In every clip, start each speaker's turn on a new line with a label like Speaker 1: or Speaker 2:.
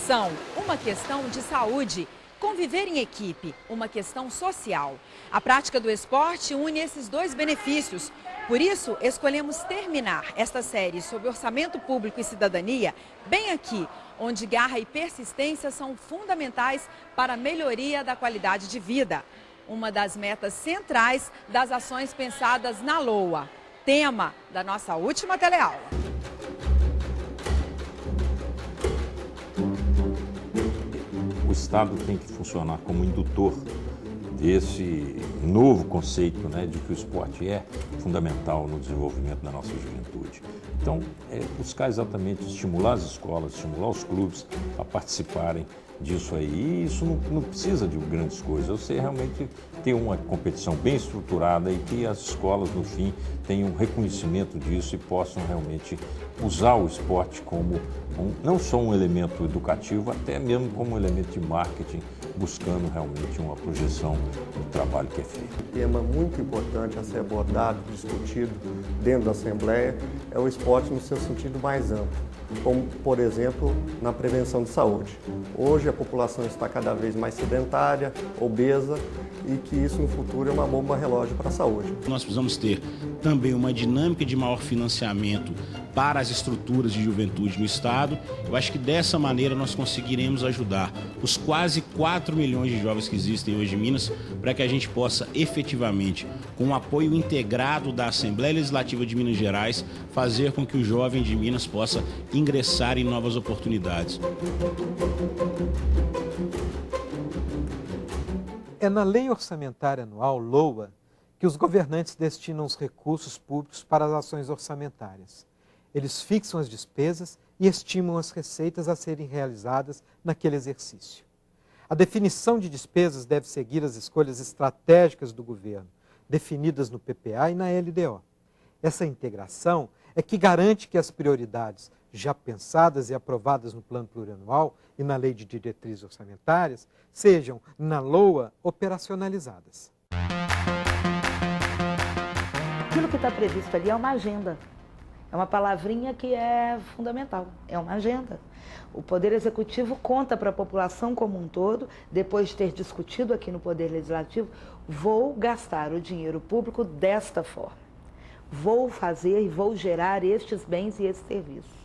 Speaker 1: Nutrição, uma questão de saúde. Conviver em equipe, uma questão social. A prática do esporte une esses dois benefícios. Por isso, escolhemos terminar esta série sobre orçamento público e cidadania bem aqui, onde garra e persistência são fundamentais para a melhoria da qualidade de vida. Uma das metas centrais das ações pensadas na LOA, tema da nossa última teleaula.
Speaker 2: O Estado tem que funcionar como indutor desse novo conceito, de que o esporte é fundamental no desenvolvimento da nossa juventude. Então, buscar exatamente estimular as escolas, estimular os clubes a participarem disso aí. E isso não precisa de grandes coisas. Você realmente ter uma competição bem estruturada e que as escolas, no fim, tenham reconhecimento disso e possam realmente usar o esporte como não só um elemento educativo, até mesmo como um elemento de marketing, buscando realmente uma projeção do trabalho que é feito.
Speaker 3: Um tema muito importante a ser abordado, discutido dentro da Assembleia é o esporte no seu sentido mais amplo, como, por exemplo, na prevenção de saúde. Hoje a população está cada vez mais sedentária, obesa e que isso no futuro é uma bomba relógio para a saúde.
Speaker 4: Nós precisamos ter também uma dinâmica de maior financiamento para as estruturas de juventude no Estado. Eu acho que dessa maneira nós conseguiremos ajudar os quase 4 milhões de jovens que existem hoje em Minas para que a gente possa efetivamente, com o apoio integrado da Assembleia Legislativa de Minas Gerais, fazer com que o jovem de Minas possa ingressar em novas oportunidades.
Speaker 5: É na Lei Orçamentária Anual, LOA, que os governantes destinam os recursos públicos para as ações orçamentárias. Eles fixam as despesas e estimam as receitas a serem realizadas naquele exercício. A definição de despesas deve seguir as escolhas estratégicas do governo, definidas no PPA e na LDO. Essa integração é que garante que as prioridades já pensadas e aprovadas no Plano Plurianual e na Lei de Diretrizes Orçamentárias sejam, na LOA, operacionalizadas.
Speaker 6: Aquilo que está previsto ali é uma agenda. É uma palavrinha que é fundamental, é uma agenda. O Poder Executivo conta para a população como um todo, depois de ter discutido aqui no Poder Legislativo, vou gastar o dinheiro público desta forma. Vou fazer e vou gerar estes bens e esses serviços.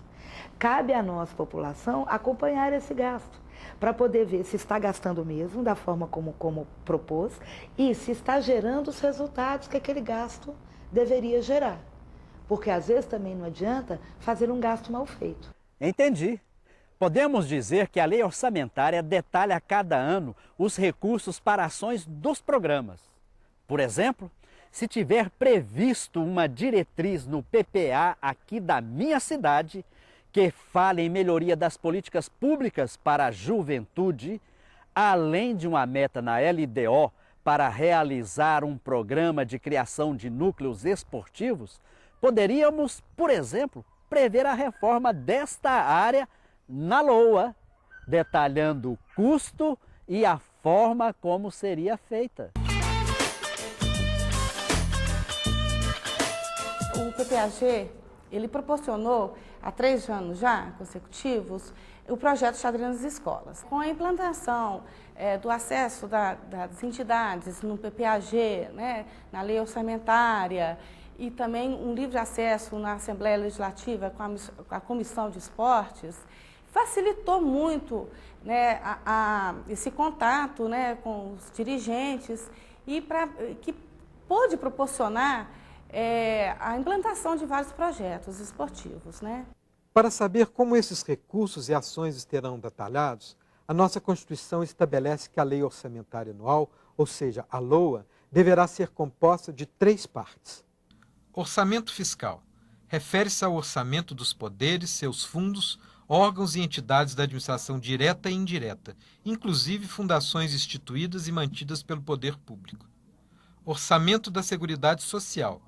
Speaker 6: Cabe à nossa população acompanhar esse gasto, para poder ver se está gastando mesmo, da forma como propôs, e se está gerando os resultados que aquele gasto deveria gerar. Porque às vezes também não adianta fazer um gasto mal feito.
Speaker 7: Entendi. Podemos dizer que a lei orçamentária detalha a cada ano os recursos para ações dos programas. Por exemplo, se tiver previsto uma diretriz no PPA aqui da minha cidade, que fale em melhoria das políticas públicas para a juventude, além de uma meta na LDO para realizar um programa de criação de núcleos esportivos, poderíamos, por exemplo, prever a reforma desta área na LOA, detalhando o custo e a forma como seria feita.
Speaker 8: O PPAG, ele proporcionou, há 3 anos já consecutivos, o projeto Xadrez nas Escolas. Com a implantação do acesso das entidades no PPAG, na lei orçamentária, e também um livre acesso na Assembleia Legislativa com a Comissão de Esportes, facilitou muito esse contato com os dirigentes e que pôde proporcionar a implantação de vários projetos esportivos.
Speaker 5: Para saber como esses recursos e ações estarão detalhados, a nossa Constituição estabelece que a Lei Orçamentária Anual, ou seja, a LOA, deverá ser composta de 3 partes.
Speaker 9: Orçamento fiscal. Refere-se ao orçamento dos poderes, seus fundos, órgãos e entidades da administração direta e indireta, inclusive fundações instituídas e mantidas pelo poder público. Orçamento da Seguridade Social.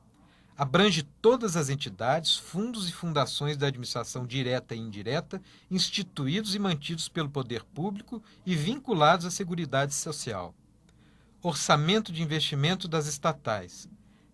Speaker 9: Abrange todas as entidades, fundos e fundações da administração direta e indireta, instituídos e mantidos pelo poder público e vinculados à Seguridade Social. Orçamento de investimento das estatais.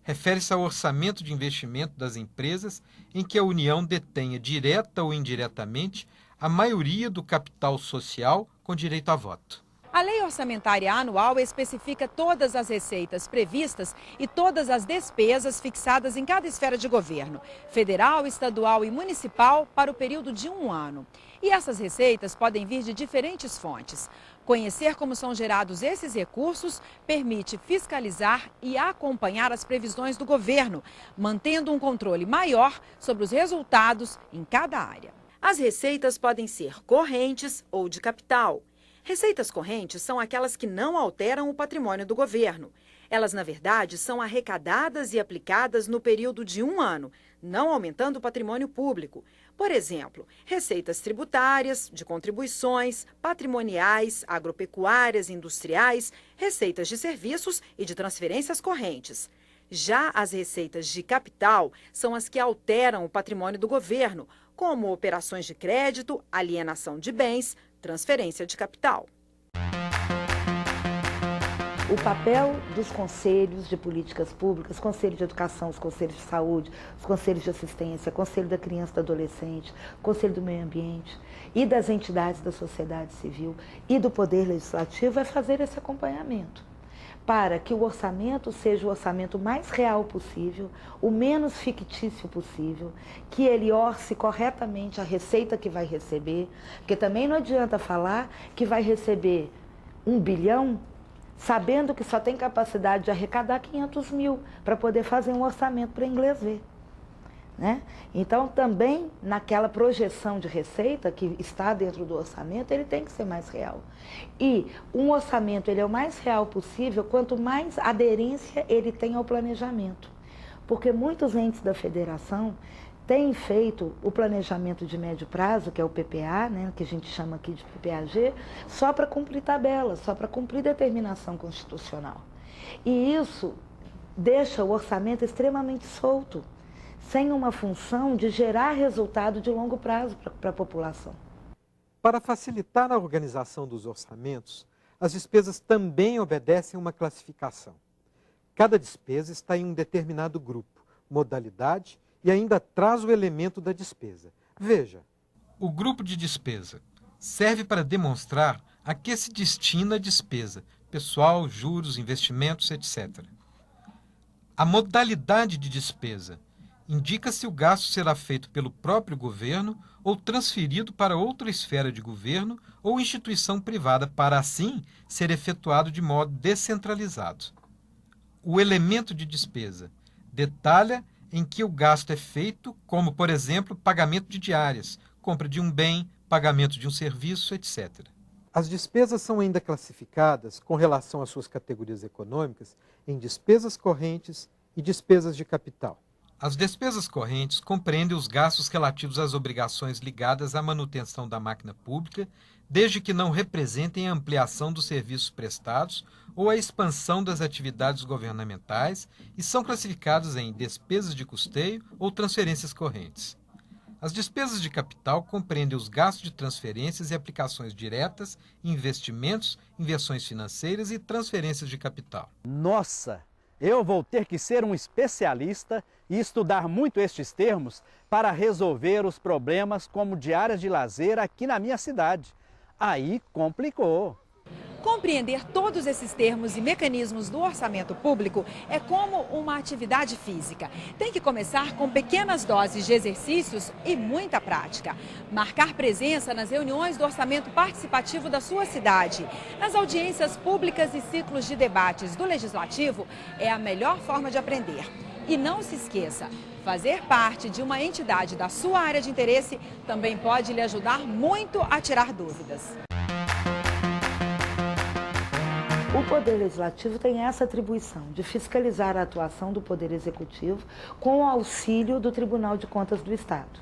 Speaker 9: Refere-se ao orçamento de investimento das empresas em que a União detenha direta ou indiretamente a maioria do capital social com direito a voto.
Speaker 1: A Lei Orçamentária Anual especifica todas as receitas previstas e todas as despesas fixadas em cada esfera de governo, federal, estadual e municipal, para o período de 1 ano. E essas receitas podem vir de diferentes fontes. Conhecer como são gerados esses recursos permite fiscalizar e acompanhar as previsões do governo, mantendo um controle maior sobre os resultados em cada área. As receitas podem ser correntes ou de capital. Receitas correntes são aquelas que não alteram o patrimônio do governo. Elas, na verdade, são arrecadadas e aplicadas no período de 1 ano, não aumentando o patrimônio público. Por exemplo, receitas tributárias, de contribuições, patrimoniais, agropecuárias, industriais, receitas de serviços e de transferências correntes. Já as receitas de capital são as que alteram o patrimônio do governo, como operações de crédito, alienação de bens, transferência de capital.
Speaker 6: O papel dos conselhos de políticas públicas, conselho de educação, os conselhos de saúde, os conselhos de assistência, conselho da criança e do adolescente, conselho do meio ambiente e das entidades da sociedade civil e do poder legislativo é fazer esse acompanhamento, para que o orçamento seja o orçamento mais real possível, o menos fictício possível, que ele orce corretamente a receita que vai receber, porque também não adianta falar que vai receber 1 bilhão, sabendo que só tem capacidade de arrecadar 500 mil para poder fazer um orçamento para inglês ver. Né? Então, também, naquela projeção de receita que está dentro do orçamento, ele tem que ser mais real. E um orçamento ele é o mais real possível quanto mais aderência ele tem ao planejamento. Porque muitos entes da federação têm feito o planejamento de médio prazo, que é o PPA, né, que a gente chama aqui de PPAG, só para cumprir tabela, só para cumprir determinação constitucional. E isso deixa o orçamento extremamente solto, sem uma função de gerar resultado de longo prazo para a população.
Speaker 5: Para facilitar a organização dos orçamentos, as despesas também obedecem a uma classificação. Cada despesa está em um determinado grupo, modalidade e ainda traz o elemento da despesa. Veja.
Speaker 9: O grupo de despesa serve para demonstrar a que se destina a despesa, pessoal, juros, investimentos, etc. A modalidade de despesa indica se o gasto será feito pelo próprio governo ou transferido para outra esfera de governo ou instituição privada para, assim, ser efetuado de modo descentralizado. O elemento de despesa detalha em que o gasto é feito, como, por exemplo, pagamento de diárias, compra de um bem, pagamento de um serviço, etc.
Speaker 5: As despesas são ainda classificadas, com relação às suas categorias econômicas, em despesas correntes e despesas de capital.
Speaker 9: As despesas correntes compreendem os gastos relativos às obrigações ligadas à manutenção da máquina pública, desde que não representem a ampliação dos serviços prestados ou a expansão das atividades governamentais e são classificadas em despesas de custeio ou transferências correntes. As despesas de capital compreendem os gastos de transferências e aplicações diretas, investimentos, inversões financeiras e transferências de capital.
Speaker 7: Nossa! Eu vou ter que ser um especialista e estudar muito estes termos para resolver os problemas como de áreas de lazer aqui na minha cidade. Aí complicou.
Speaker 1: Compreender todos esses termos e mecanismos do orçamento público é como uma atividade física. Tem que começar com pequenas doses de exercícios e muita prática. Marcar presença nas reuniões do orçamento participativo da sua cidade, nas audiências públicas e ciclos de debates do Legislativo é a melhor forma de aprender. E não se esqueça, fazer parte de uma entidade da sua área de interesse também pode lhe ajudar muito a tirar dúvidas.
Speaker 6: O Poder Legislativo tem essa atribuição de fiscalizar a atuação do Poder Executivo com o auxílio do Tribunal de Contas do Estado.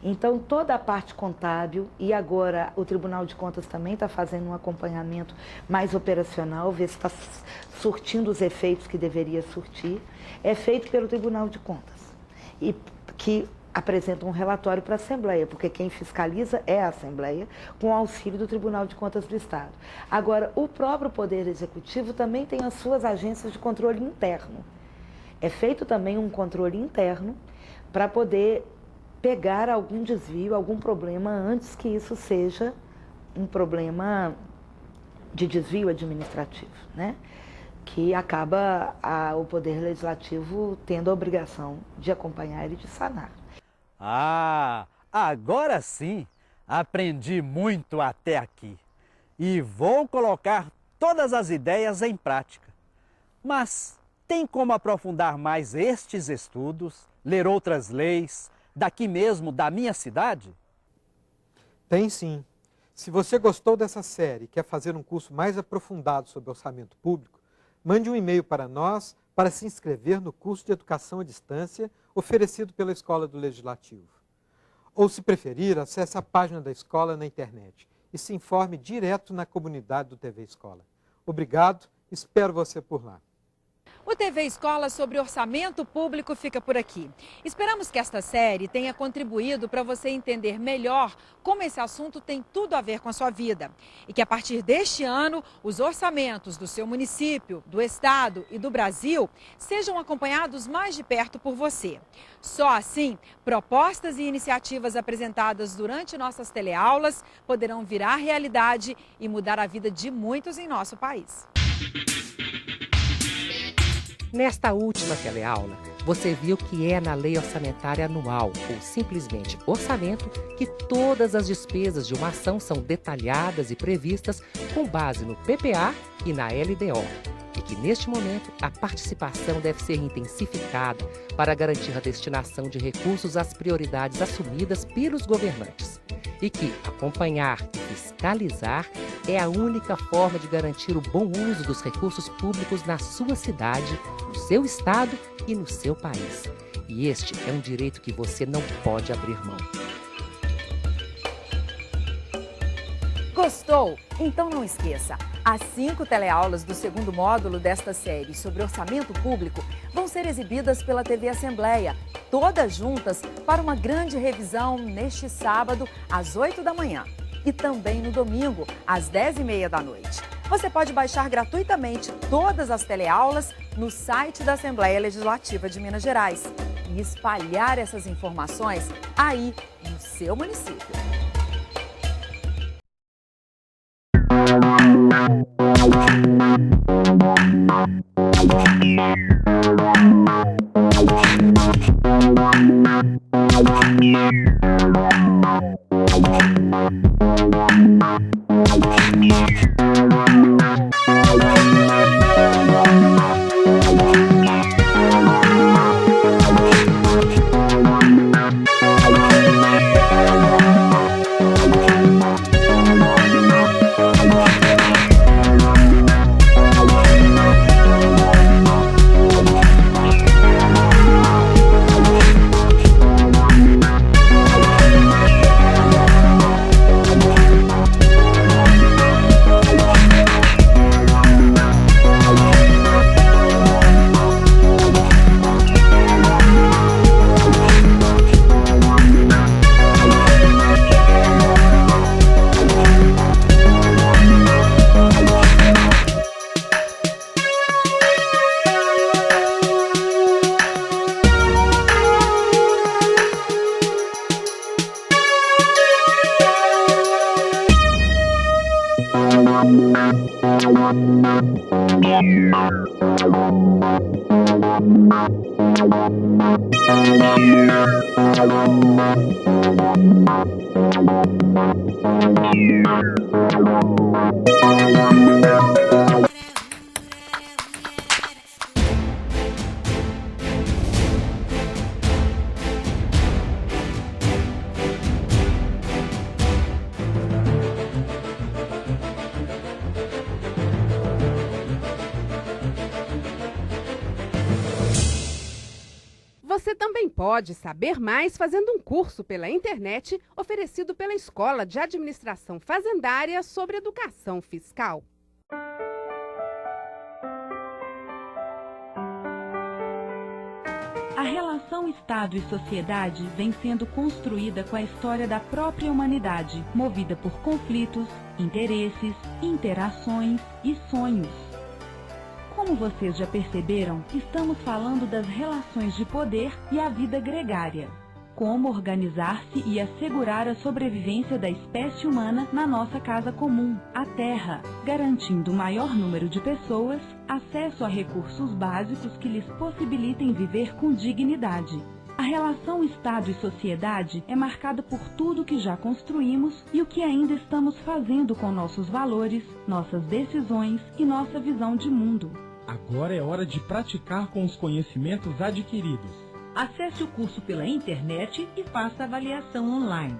Speaker 6: Então, toda a parte contábil, e agora o Tribunal de Contas também está fazendo um acompanhamento mais operacional, ver se está surtindo os efeitos que deveria surtir, é feito pelo Tribunal de Contas, e que apresenta um relatório para a Assembleia, porque quem fiscaliza é a Assembleia, com o auxílio do Tribunal de Contas do Estado. Agora, o próprio Poder Executivo também tem as suas agências de controle interno. É feito também um controle interno para poder pegar algum desvio, algum problema antes que isso seja um problema de desvio administrativo, né? Que acaba o Poder Legislativo tendo a obrigação de acompanhar e de sanar.
Speaker 7: Ah, agora sim, aprendi muito até aqui e vou colocar todas as ideias em prática. Mas tem como aprofundar mais estes estudos, ler outras leis, daqui mesmo da minha cidade?
Speaker 5: Tem sim. Se você gostou dessa série e quer fazer um curso mais aprofundado sobre orçamento público, mande um e-mail para nós para se inscrever no curso de Educação à Distância oferecido pela Escola do Legislativo. Ou, se preferir, acesse a página da escola na internet e se informe direto na comunidade do TV Escola. Obrigado, espero você por lá.
Speaker 1: O TV Escola sobre orçamento público fica por aqui. Esperamos que esta série tenha contribuído para você entender melhor como esse assunto tem tudo a ver com a sua vida. E que a partir deste ano, os orçamentos do seu município, do estado e do Brasil sejam acompanhados mais de perto por você. Só assim, propostas e iniciativas apresentadas durante nossas teleaulas poderão virar realidade e mudar a vida de muitos em nosso país.
Speaker 10: Nesta última teleaula, você viu que é na Lei Orçamentária Anual, ou simplesmente orçamento, que todas as despesas de uma ação são detalhadas e previstas com base no PPA e na LDO. E que, neste momento, a participação deve ser intensificada para garantir a destinação de recursos às prioridades assumidas pelos governantes. E que acompanhar e fiscalizar é a única forma de garantir o bom uso dos recursos públicos na sua cidade, no seu estado e no seu país. E este é um direito que você não pode abrir mão.
Speaker 1: Gostou? Então não esqueça, as 5 teleaulas do segundo módulo desta série sobre orçamento público vão ser exibidas pela TV Assembleia, todas juntas para uma grande revisão neste sábado, às 8 da manhã. E também no domingo, às 10h30 da noite. Você pode baixar gratuitamente todas as teleaulas no site da Assembleia Legislativa de Minas Gerais e espalhar essas informações aí no seu município.
Speaker 11: Você também pode saber mais fazendo um curso pela internet oferecido pela Escola de Administração Fazendária sobre Educação Fiscal.
Speaker 12: A relação Estado e sociedade vem sendo construída com a história da própria humanidade, movida por conflitos, interesses, interações e sonhos. Como vocês já perceberam, estamos falando das relações de poder e a vida gregária. como organizar-se e assegurar a sobrevivência da espécie humana na nossa casa comum, a Terra, garantindo o maior número de pessoas acesso a recursos básicos que lhes possibilitem viver com dignidade. A relação Estado e sociedade é marcada por tudo que já construímos e o que ainda estamos fazendo com nossos valores, nossas decisões e nossa visão de mundo.
Speaker 13: Agora é hora de praticar com os conhecimentos adquiridos.
Speaker 14: Acesse o curso pela internet e faça a avaliação online.